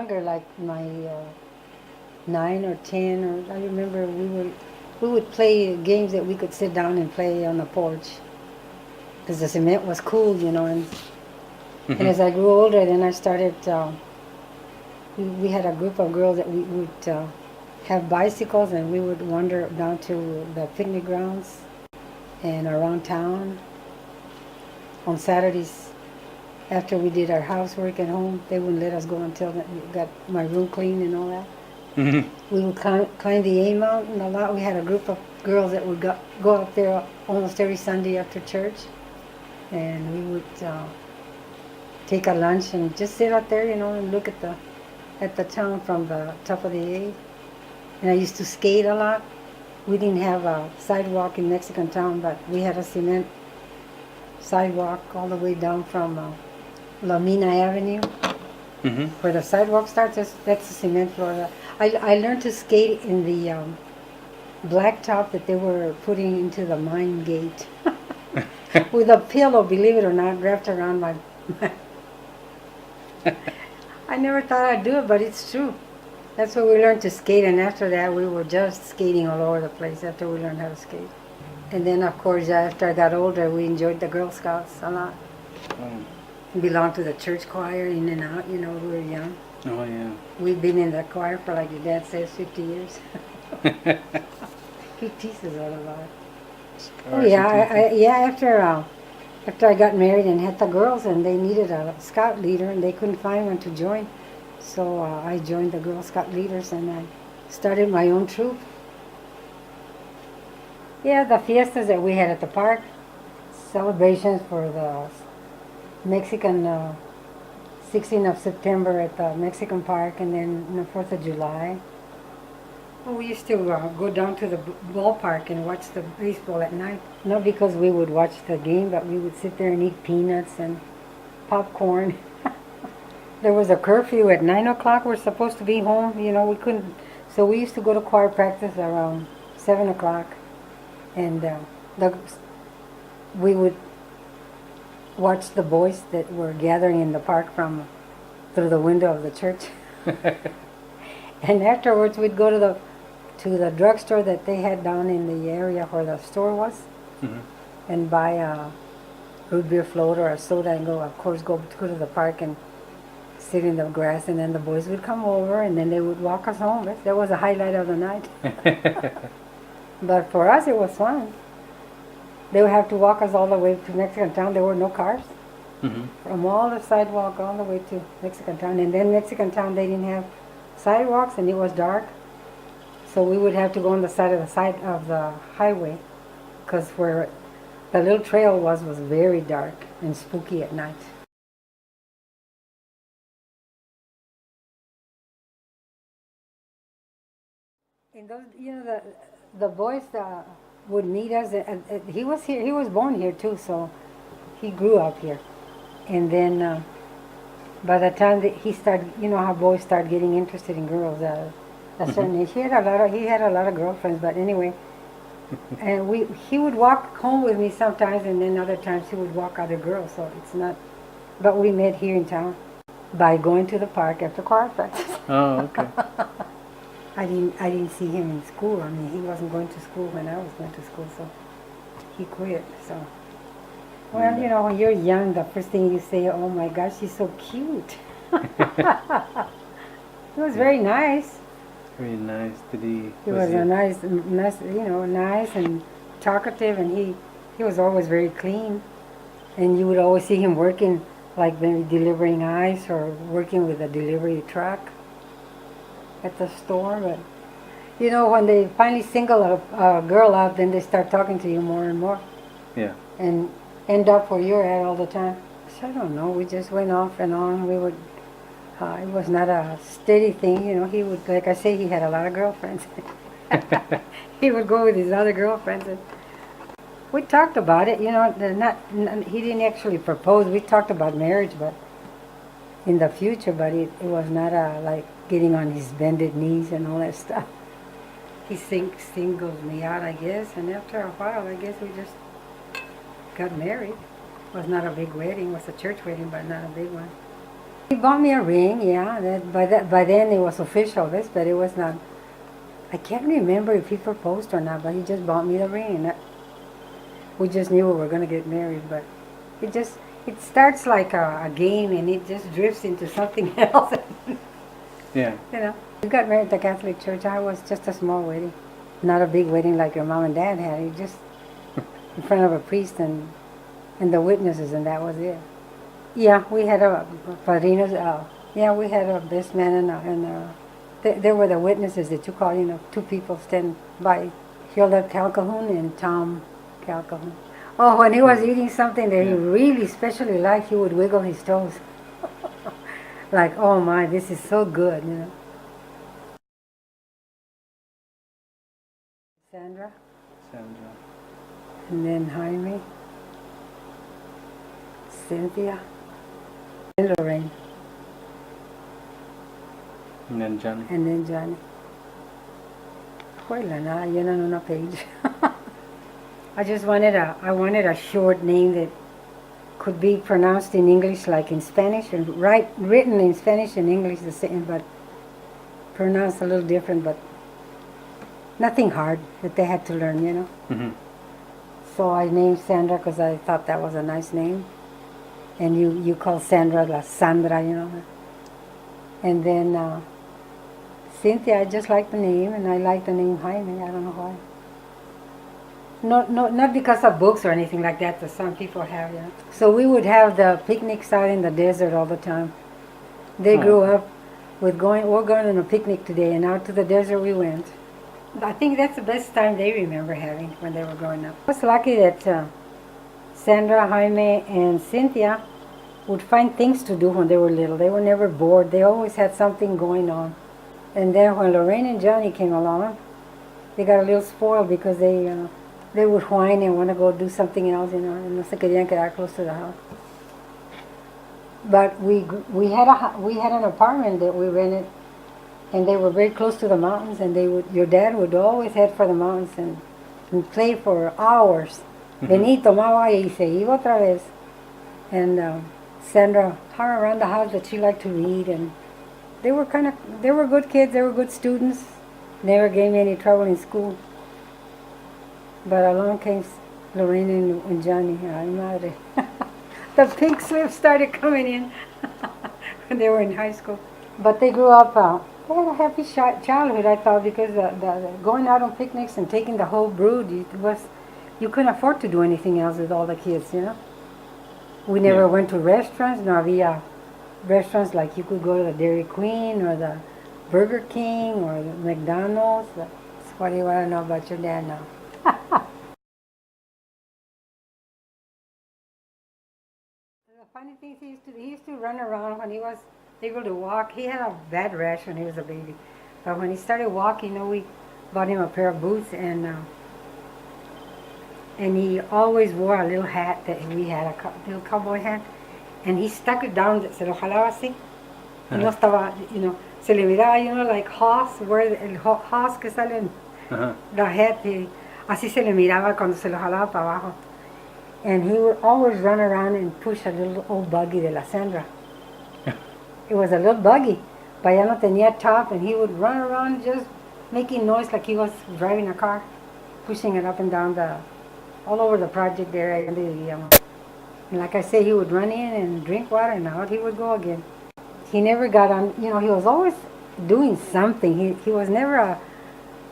younger, like my 9 or 10, or I remember we would play games that we could sit down and play on the porch because the cement was cool, you know. And as I grew older, then I started. We had a group of girls that we would have bicycles, and we would wander down to the picnic grounds and around town on Saturdays. After we did our housework at home, they wouldn't let us go until we got my room clean and all that. We would climb the A Mountain a lot. We had a group of girls that would go up there almost every Sunday after church, and we would take a lunch and just sit out there, you know, and look at the town from the top of the A. And I used to skate a lot. We didn't have a sidewalk in Mexican town, but we had a cement sidewalk all the way down from La Mina Avenue, where the sidewalk starts. That's the cement floor. I learned to skate in the blacktop that they were putting into the mine gate with a pillow, believe it or not, wrapped around my I never thought I'd do it, but it's true. That's where we learned to skate, and after that we were just skating all over the place after we learned how to skate. And then, of course, after I got older, we enjoyed the Girl Scouts a lot. Belonged to the church choir, in and out, you know, we were young. Oh, yeah. We've been in the choir for, like your dad says, 50 years. He teases us a lot. Oh, yeah, after I got married and had the girls, and they needed a scout leader, and they couldn't find one to join. So I joined the Girl Scout leaders, and I started my own troop. Yeah, the fiestas that we had at the park, celebrations for the Mexican 16th of September at the Mexican Park, and then the 4th of July. Well, we used to go down to the ballpark and watch the baseball at night. Not because we would watch the game, but we would sit there and eat peanuts and popcorn. There was a curfew at 9 o'clock. We're supposed to be home. You know, we couldn't. So we used to go to choir practice around 7 o'clock. And we would watch the boys that were gathering in the park through the window of the church. And afterwards, we'd go to the drugstore that they had down in the area where the store was, and buy a root beer float or a soda, and go to the park and sit in the grass. And then the boys would come over, and then they would walk us home. That was a highlight of the night. But for us, it was fun. They would have to walk us all the way to Mexican town. There were no cars. From all the sidewalk all the way to Mexican town. And then Mexican town, they didn't have sidewalks, and it was dark. So we would have to go on the side of the highway, because where the little trail was very dark and spooky at night. And those, you know, the boys would meet us. He was here. He was born here too, so he grew up here. And then by the time that he started, you know how boys start getting interested in girls at a certain age. He had a lot of girlfriends, but anyway. And he would walk home with me sometimes, and then other times he would walk other girls. So it's not. But we met here in town by going to the park after choir practice. Oh, okay. I didn't see him in school. I mean, he wasn't going to school when I was going to school, so he quit. So, well, you know, when you're young, the first thing you say, "Oh my gosh, she's so cute." He was very nice. Very nice. He was a nice, you know, nice and talkative, and he was always very clean. And you would always see him working, like maybe delivering ice or working with a delivery truck at the store. But you know, when they finally single a girl out, then they start talking to you more and more. Yeah. And end up where you're at all the time. So I don't know. We just went off and on. We would. It was not a steady thing, you know. He would, like I say, he had a lot of girlfriends. He would go with his other girlfriends, and we talked about it, you know. He didn't actually propose. We talked about marriage, but in the future. But it was not like getting on his bended knees and all that stuff. He singled me out, I guess, and after a while, I guess we just got married. It was not a big wedding. It was a church wedding, but not a big one. He bought me a ring, yeah. By then it was official, this, but it was not. I can't remember if he proposed or not, but he just bought me the ring, and we just knew we were going to get married. But it starts like a game, and it just drifts into something else. Yeah. You know, we got married at the Catholic Church. I was just a small wedding, not a big wedding like your mom and dad had. It just in front of a priest and the witnesses, and that was it. Yeah, we had a padrinos. Yeah, we had a best man there were the witnesses that you call, two people stand by, Hilda Calhoun and Tom Calhoun. Oh, when he was eating something that he really especially liked, he would wiggle his toes. Like, oh my, this is so good, Sandra, and then Jaime, Cynthia, and Lorraine, And then Johnny. and then Johnny. Wala na, yun ang una page. I wanted a short name that could be pronounced in English like in Spanish, and written in Spanish and English the same, but pronounced a little different, but nothing hard that they had to learn, Mm-hmm. So I named Sandra because I thought that was a nice name. And you call Sandra La Sandra, And then Cynthia, I just like the name, and I like the name Jaime. I don't know why. Not because of books or anything like that some people have, So we would have the picnics out in the desert all the time. They grew up with we're going on a picnic today, and out to the desert we went. I think that's the best time they remember having when they were growing up. I was lucky that Sandra, Jaime, and Cynthia would find things to do when they were little. They were never bored. They always had something going on. And then when Lorraine and Johnny came along, they got a little spoiled because they would whine and want to go do something else, and no se querían quedar close to the house. But we had an apartment that we rented, and they were very close to the mountains, and your dad would always head for the mountains and play for hours. Vení, tomaba y se iba otra vez. And Sandra hung around the house, that she liked to read, and they were good kids. They were good students. Never gave me any trouble in school. But along came Lorraine and Johnny. Ay, madre. The pink slip started coming in when they were in high school. But they grew up, they had a happy childhood, I thought, because the going out on picnics and taking the whole brood, you couldn't afford to do anything else with all the kids, We never went to restaurants. No había restaurants like you could go to the Dairy Queen or the Burger King or the McDonald's. So what do you want to know about your dad now? The funny thing is, he used to run around when he was able to walk. He had a bad rash when he was a baby, but when he started walking, we bought him a pair of boots, and he always wore a little hat that we had, a little cowboy hat, and he stuck it down, se lo jalaba así, y no estaba, se le miraba, like Hoss, where el Hoss que sale en la hat, así se le miraba cuando se lo jalaba para abajo. And he would always run around and push a little old buggy de la Sandra. It was a little buggy, but ya no tenía top, and he would run around just making noise like he was driving a car, pushing it up and down all over the project area. And like I say, he would run in and drink water, and out he would go again. He never got on, he was always doing something. He was never a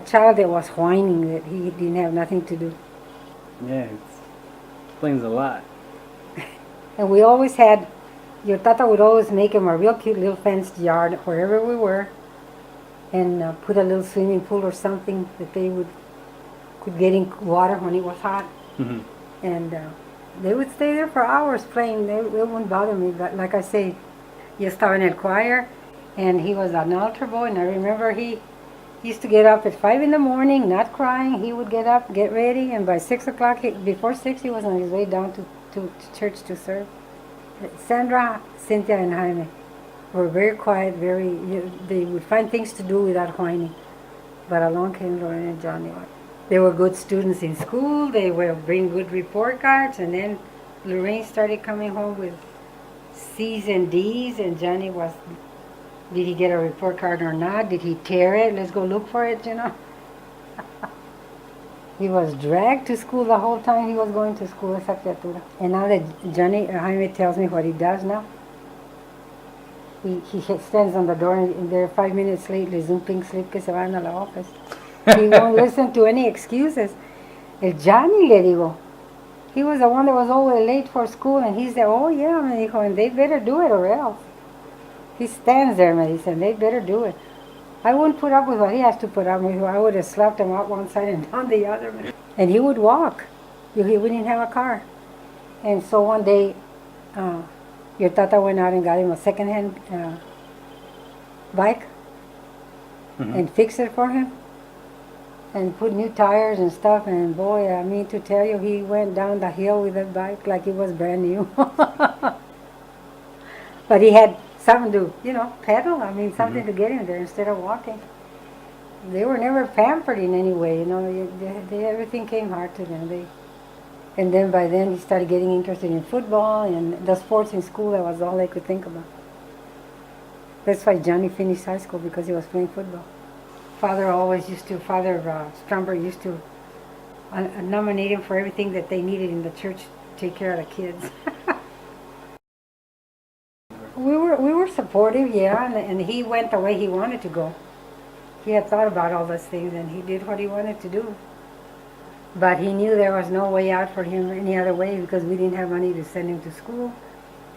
child that was whining that he didn't have nothing to do. Yeah, it explains a lot. And we always had, your tata would always make him a real cute little fenced yard wherever we were, and put a little swimming pool or something that they could get in water when it was hot. Mm-hmm. And they would stay there for hours playing. They wouldn't bother me. But like I say, yo estaba en el choir, and he was an altar boy, and I remember he used to get up at 5 in the morning, not crying. He would get up, get ready, and by 6 o'clock, before 6, he was on his way down to church to serve. Sandra, Cynthia, and Jaime were very quiet, they would find things to do without whining. But along came Lorraine and Johnny. They were good students in school. They would bring good report cards, and then Lorraine started coming home with C's and D's, and Johnny was, did he get a report card or not? Did he tear it? Let's go look for it, you know. He was dragged to school the whole time he was going to school, esa criatura. And now that Jaime tells me what he does now, he stands on the door and they're 5 minutes late, les un pink slip que se van a la office. He won't listen to any excuses. El Johnny, le digo, he was the one that was always late for school, and he said, oh yeah, me dijo, and they better do it or else. He stands there, me dice, and they better do it. I wouldn't put up with what he has to put up with. I would have slapped him out one side and down the other. And he would walk. We didn't have a car. And so one day, your tata went out and got him a second-hand bike and fixed it for him and put new tires and stuff. And boy, I mean to tell you, he went down the hill with that bike like it was brand new. But he had something to, you know, pedal. I mean, something to get him there instead of walking. They were never pampered in any way, you know. Everything came hard to them. And then by then he started getting interested in football and the sports in school. That was all they could think about. That's why Johnny finished high school, because he was playing football. Father Strumber used to nominate him for everything that they needed in the church to take care of the kids. We were supportive, yeah, and he went the way he wanted to go. He had thought about all those things, and he did what he wanted to do. But he knew there was no way out for him any other way, because we didn't have money to send him to school.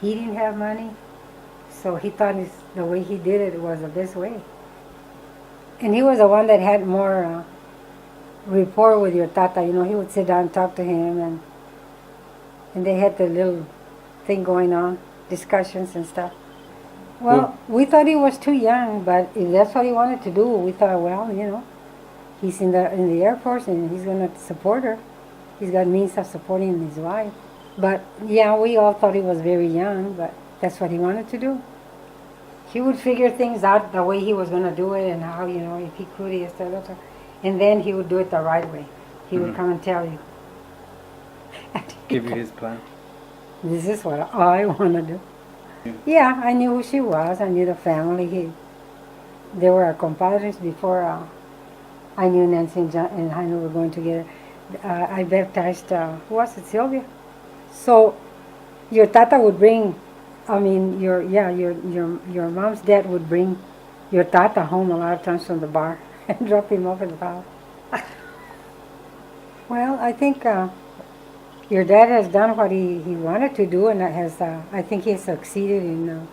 He didn't have money, so he thought the way he did it was the best way. And he was the one that had more rapport with your tata. You know, he would sit down and talk to him, and they had the little thing going on, discussions and stuff. Well, we thought he was too young, but if that's what he wanted to do, we thought, well, you know, he's in the Air Force and he's going to support her. He's got means of supporting his wife. But yeah, we all thought he was very young, but that's what he wanted to do. He would figure things out the way he was going to do it, and how, you know, if he could, and then he would do it the right way. He would come and tell you. Give you his plan. This is what I want to do. Yeah, I knew who she was. I knew the family. They were our compadres before I knew Nancy and Jaime were going together. I baptized, who was it, Sylvia? So your tata would bring, I mean, your mom's dad would bring your tata home a lot of times from the bar and drop him off at the house. Well, I think your dad has done what he wanted to do, and I think he has succeeded in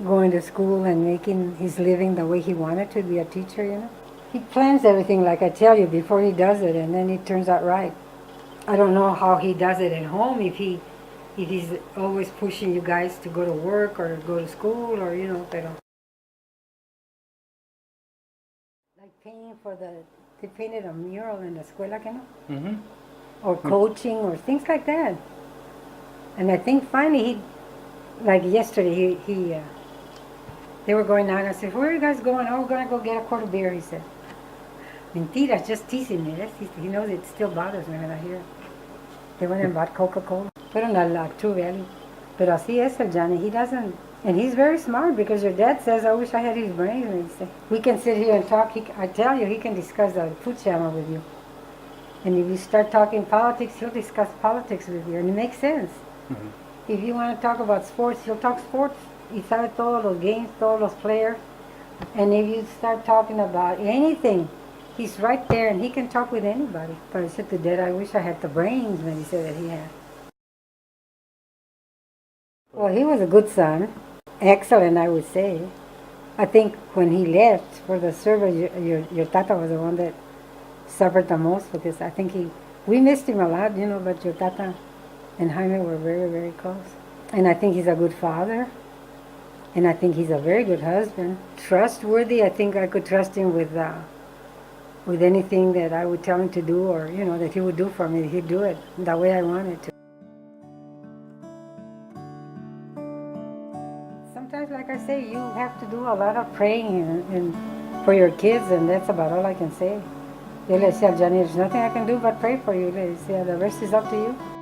going to school and making his living the way he wanted to be a teacher, you know. He plans everything, like I tell you, before he does it, and then it turns out right. I don't know how he does it at home, if he's always pushing you guys to go to work or go to school, or, you know, pero. Like paying for they painted a mural in the escuela, you know? Or coaching or things like that. And I think finally like yesterday, they were going out, and I said, where are you guys going? Oh, we're going to go get a quart of beer, he said. Mentiras, just teasing me. He knows it still bothers me when I hear it. They went and bought Coca-Cola. Fueron a la True Valley. Pero así es el Johnny. He doesn't, and he's very smart, because your dad says, I wish I had his brains. We can sit here and talk. I tell you, he can discuss the food channel with you. And if you start talking politics, he'll discuss politics with you, and it makes sense. If you want to talk about sports, he'll talk sports. Y sabe todos los games, todos los players. And if you start talking about anything, he's right there, and he can talk with anybody. But I said to Dad, I wish I had the brains, when he said that he had. Well, he was a good son. Excellent, I would say. I think when he left for the service, your tata was the one that suffered the most, because I think we missed him a lot, you know, but your tata and Jaime were very, very close. And I think he's a good father. And I think he's a very good husband. Trustworthy. I think I could trust him with anything that I would tell him to do, or, you know, that he would do for me. He'd do it the way I wanted to. Sometimes, like I say, you have to do a lot of praying and for your kids, and that's about all I can say. Yo le decía a Johnny, there's nothing I can do but pray for you. Le decía, the rest is up to you.